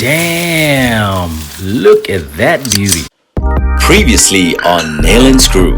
Damn, look at that beauty. Previously on Nail and Screw.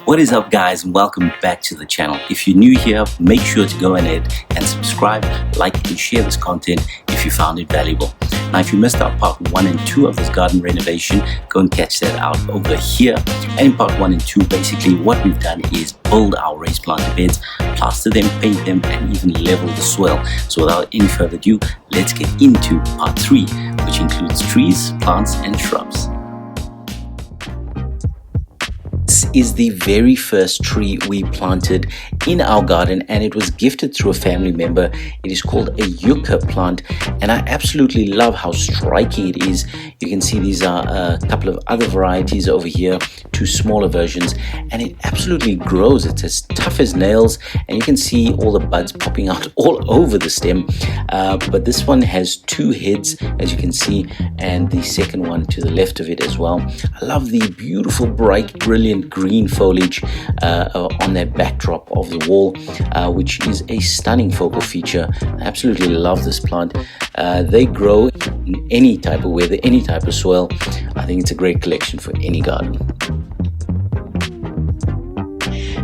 What is up, guys, and welcome back to the channel. If you're new here, make sure to go ahead and subscribe, like and share this content if you found it valuable. Now, if you missed out part 1 and 2 of this garden renovation, go and catch that out over here. And in part 1 and 2, basically what we've done is build our raised planter beds, plaster them, paint them, and even level the soil. So without any further ado, let's get into part 3, which includes trees, plants and shrubs. This is the very first tree we planted in our garden, and it was gifted through a family member. It is called a yucca plant, and I absolutely love how striking it is. You can see these are a couple of other varieties over here, 2 smaller versions, and it absolutely grows. It's as tough as nails, and you can see all the buds popping out all over the stem. But this one has 2 heads, as you can see, and the second one to the left of it as well. I love the beautiful, bright, brilliant green foliage on that backdrop of the wall, which is a stunning focal feature. I absolutely love this plant. They grow in any type of weather, any type of soil. I think it's a great collection for any garden.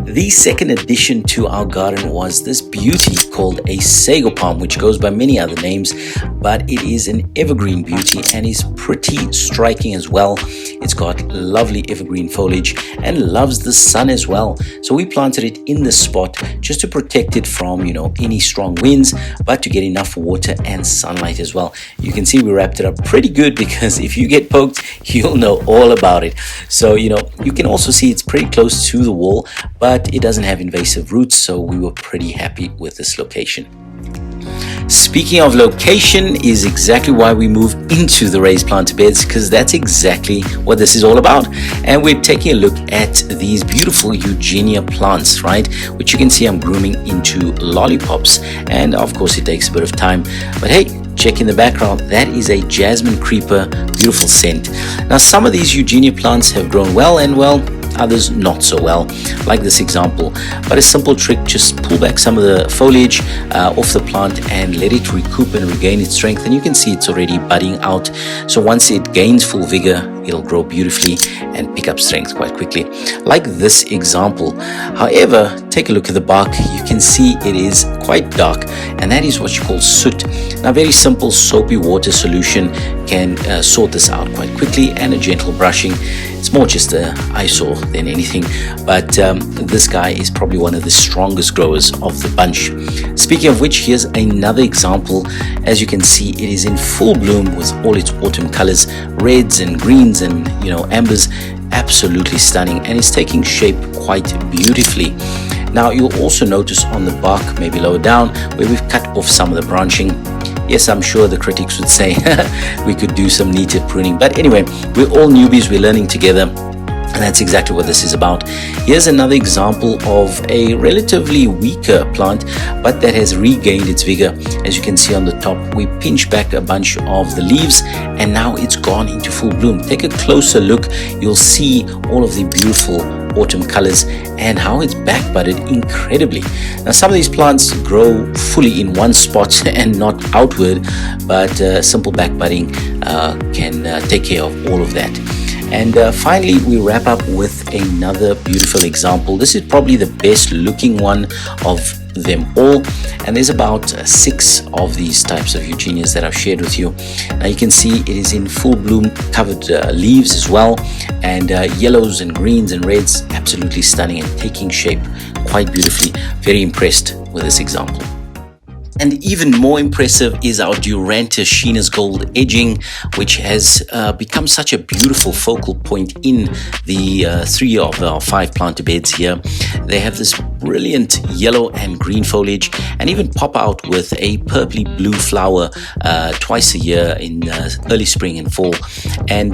The second addition to our garden was this beauty called a sago palm, which goes by many other names, but it is an evergreen beauty and is pretty striking as well. It's got lovely evergreen foliage and loves the sun as well. So we planted it in this spot just to protect it from, any strong winds, but to get enough water and sunlight as well. You can see we wrapped it up pretty good, because if you get poked, you'll know all about it. So, you can also see it's pretty close to the wall, but it doesn't have invasive roots, so we were pretty happy with this location. Speaking of location is exactly why we moved into the raised planter beds, because that's exactly what this is all about. And we're taking a look at these beautiful Eugenia plants, right? Which you can see I'm grooming into lollipops. And of course it takes a bit of time, but hey, check in the background, that is a jasmine creeper, beautiful scent. Now, some of these Eugenia plants have grown well, and others not so well, like this example. But a simple trick, just pull back some of the foliage off the plant and let it recoup and regain its strength, and you can see it's already budding out. So once it gains full vigor, it'll grow beautifully and pick up strength quite quickly, like this example. However, take a look at the bark. You can see it is quite dark, and that is what you call soot. Now, very simple soapy water solution can sort this out quite quickly, and a gentle brushing. It's more just an eyesore than anything, but this guy is probably one of the strongest growers of the bunch. Speaking of which, here's another example. As you can see, it is in full bloom with all its autumn colors, reds and greens and ambers. Absolutely stunning, and it's taking shape quite beautifully. Now, you'll also notice on the bark, maybe lower down, where we've cut off some of the branching. Yes, I'm sure the critics would say we could do some neater pruning. But anyway, we're all newbies, we're learning together. And that's exactly what this is about. Here's another example of a relatively weaker plant, but that has regained its vigor. As you can see on the top, we pinch back a bunch of the leaves, and now it's gone into full bloom. Take a closer look. You'll see all of the beautiful autumn colors and how it's back budded incredibly. Now, some of these plants grow fully in one spot and not outward, but simple back budding can take care of all of that. And finally, we wrap up with another beautiful example. This is probably the best looking one of them all, and there's about 6 of these types of Eugenias that I've shared with you. Now you can see it is in full bloom, covered leaves as well, and yellows and greens and reds, absolutely stunning and taking shape quite beautifully. Very impressed with this example. And even more impressive is our Duranta Sheena's Gold edging, which has become such a beautiful focal point in the 3 of our 5 planter beds here. They have this brilliant yellow and green foliage, and even pop out with a purpley blue flower twice a year in early spring and fall. And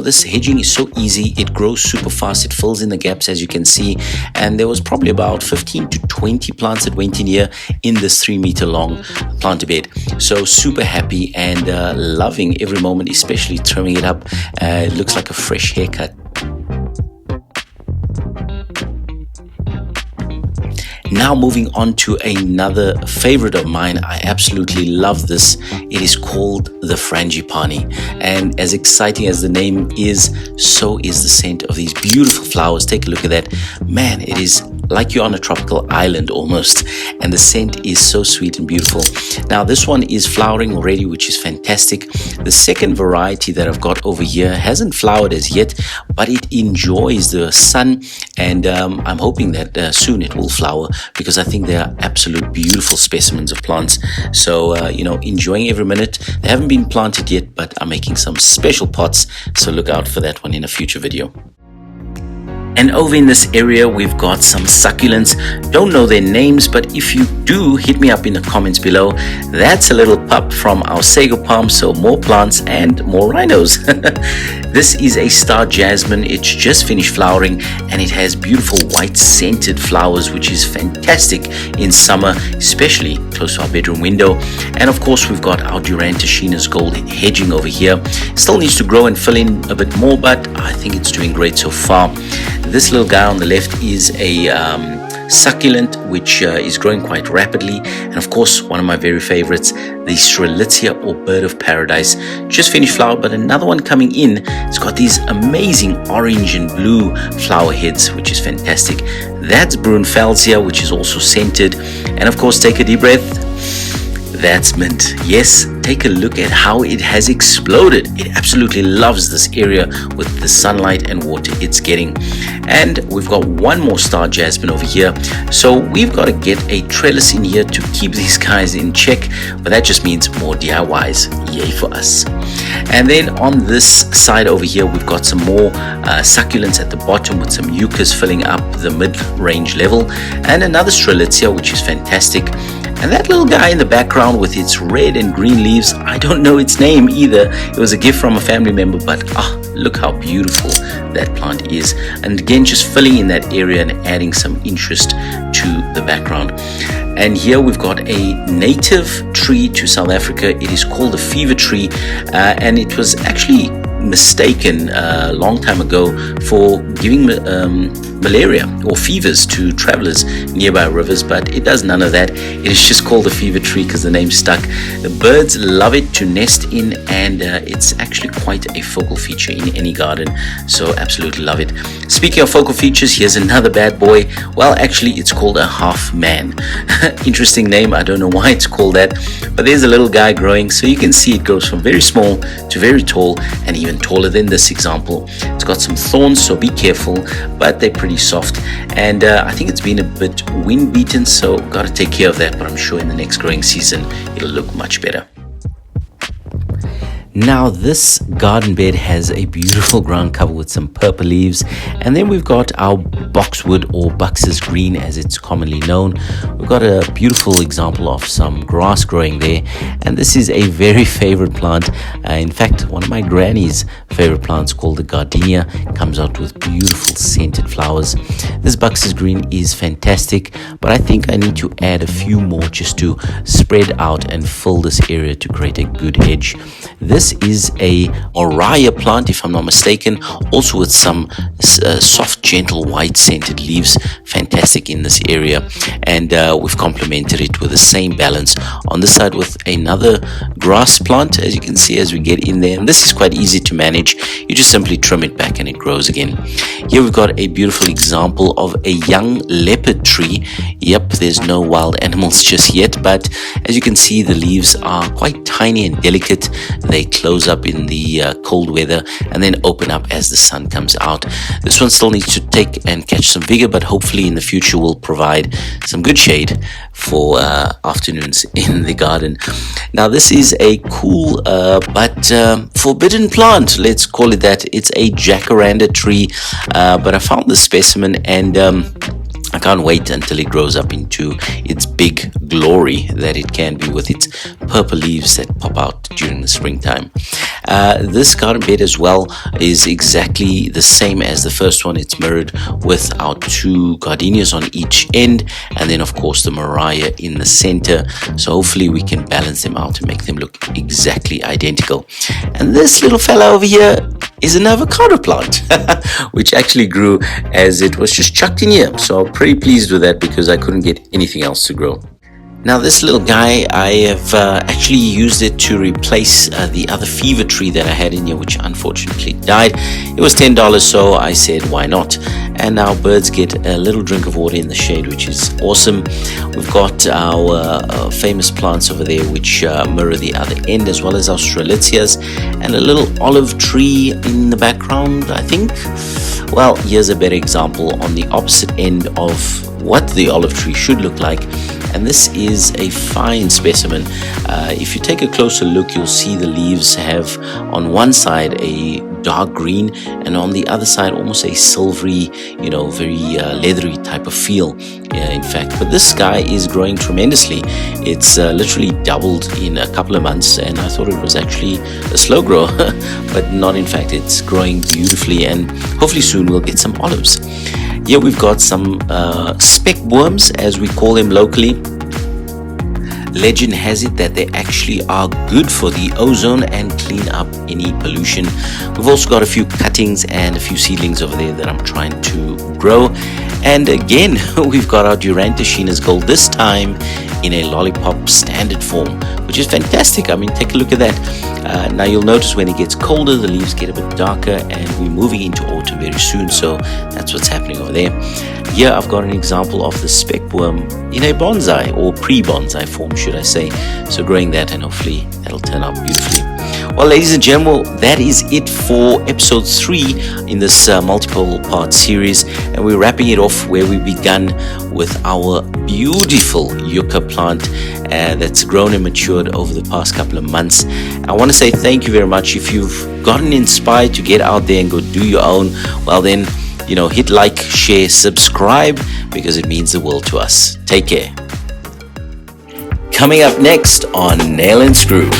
this hedging is so easy. It grows super fast. It fills in the gaps, as you can see. And there was probably about 15 to 20 plants that went in here in this 3-meter long planter bed. So super happy and loving every moment, especially trimming it up. It looks like a fresh haircut. Now moving on to another favorite of mine. I absolutely love this. It is called the frangipani, and as exciting as the name is, so is the scent of these beautiful flowers. Take a look at that. Man, it is like you're on a tropical island almost, and the scent is so sweet and beautiful. Now this one is flowering already, which is fantastic. The second variety that I've got over here hasn't flowered as yet, but it enjoys the sun, and I'm hoping that soon it will flower, because I think they are absolute beautiful specimens of plants. So enjoying every minute. They haven't been planted yet, but I'm making some special pots, so look out for that one in a future video. And over in this area, we've got some succulents. Don't know their names, but if you do, hit me up in the comments below. That's a little pup from our sago palm, so more plants and more rhinos. This is a star jasmine. It's just finished flowering, and it has beautiful white scented flowers, which is fantastic in summer, especially close to our bedroom window. And of course, we've got our Duranta Sheena's Gold hedging over here. Still needs to grow and fill in a bit more, but I think it's doing great so far. This little guy on the left is a succulent, which is growing quite rapidly. And of course, one of my very favorites, the Strelitzia or Bird of Paradise. Just finished flower, but another one coming in. It's got these amazing orange and blue flower heads, which is fantastic. That's Brunfelsia, which is also scented. And of course, take a deep breath. That's mint. Yes, take a look at how it has exploded. It absolutely loves this area with the sunlight and water it's getting. And we've got one more star jasmine over here. So we've got to get a trellis in here to keep these guys in check, but that just means more DIYs. Yay for us. And then on this side over here, we've got some more succulents at the bottom with some euchers filling up the mid-range level, and another Strelitzia, which is fantastic. And that little guy in the background with its red and green leaves, I don't know its name either. It was a gift from a family member, but look how beautiful that plant is. And again, just filling in that area and adding some interest to the background. And here we've got a native tree to South Africa. It is called the fever tree, and it was actually mistaken a long time ago for giving malaria or fevers to travelers nearby rivers, but it does none of that. It is just called the fever tree because the name stuck. The birds love it to nest in, and it's actually quite a focal feature in any garden, so absolutely love it. Speaking of focal features, here's another bad boy. Well, actually it's called a half man. Interesting name. I don't know why it's called that, but there's a little guy growing, so you can see it goes from very small to very tall, and even taller than this example. It's got some thorns, so be careful, but they're pretty soft, and I think it's been a bit wind beaten, so got to take care of that, but I'm sure in the next growing season it'll look much better. Now this garden bed has a beautiful ground cover with some purple leaves, and then we've got our boxwood or Buxus green as it's commonly known. We've got a beautiful example of some grass growing there, and this is a very favorite plant. In fact, one of my granny's favorite plants called the gardenia comes out with beautiful scented flowers. This Buxus green is fantastic, but I think I need to add a few more just to spread out and fill this area to create a good hedge. This is a Oriya plant, if I'm not mistaken, also with some soft, gentle, white scented leaves. Fantastic in this area, and we've complemented it with the same balance on this side with another grass plant, as you can see as we get in there. And this is quite easy to manage. You just simply trim it back and it grows again. Here we've got a beautiful example of a young leopard tree. Yep, there's no wild animals just yet, but as you can see, the leaves are quite tiny and delicate. They close up in the the cold weather and then open up as the sun comes out. This one still needs to take and catch some vigor, but hopefully in the future will provide some good shade for afternoons in the garden. Now this is a cool but forbidden plant, let's call it that. It's a jacaranda tree, but I found this specimen and I can't wait until it grows up into its big glory that it can be, with its purple leaves that pop out during the springtime. This garden bed as well is exactly the same as the first one. It's mirrored with our two gardenias on each end, and then of course the Mariah in the center. So hopefully we can balance them out and make them look exactly identical. And this little fella over here is an avocado plant, which actually grew as it was just chucked in here. So I'm pretty pleased with that because I couldn't get anything else to grow. Now this little guy, I have actually used it to replace the other fever tree that I had in here, which unfortunately died. It was $10, so I said why not. And now birds get a little drink of water in the shade, which is awesome. We've got our famous plants over there which mirror the other end, as well as our strelitzias and a little olive tree in the background, I think. Well, here's a better example on the opposite end of what the olive tree should look like, and this is a fine specimen. If you take a closer look, you'll see the leaves have on one side a dark green and on the other side almost a silvery, very leathery type of feel, in fact. But this guy is growing tremendously. It's literally doubled in a couple of months, and I thought it was actually a slow grow but not. In fact, it's growing beautifully, and hopefully soon we'll get some olives. Here we've got some speck worms, as we call them locally. Legend has it that they actually are good for the ozone and clean up any pollution. We've also got a few cuttings and a few seedlings over there that I'm trying to grow. And again, we've got our Durantacenas gold, this time in a lollipop standard form, which is fantastic. I mean, take a look at that. Now you'll notice when it gets colder, the leaves get a bit darker, and we're moving into autumn very soon, so that's what's happening over there. Here I've got an example of the speckworm in a bonsai, or pre-bonsai form, should I say. So growing that, and hopefully that'll turn out beautifully. Well, ladies and gentlemen, that is it for episode 3 in this multiple part series, and we're wrapping it off where we begun with our beautiful yucca plant that's grown and matured over the past couple of months. I want to say thank you very much. If you've gotten inspired to get out there and go do your own, well then, hit like, share, subscribe, because it means the world to us. Take care. Coming up next on Nail and Screw.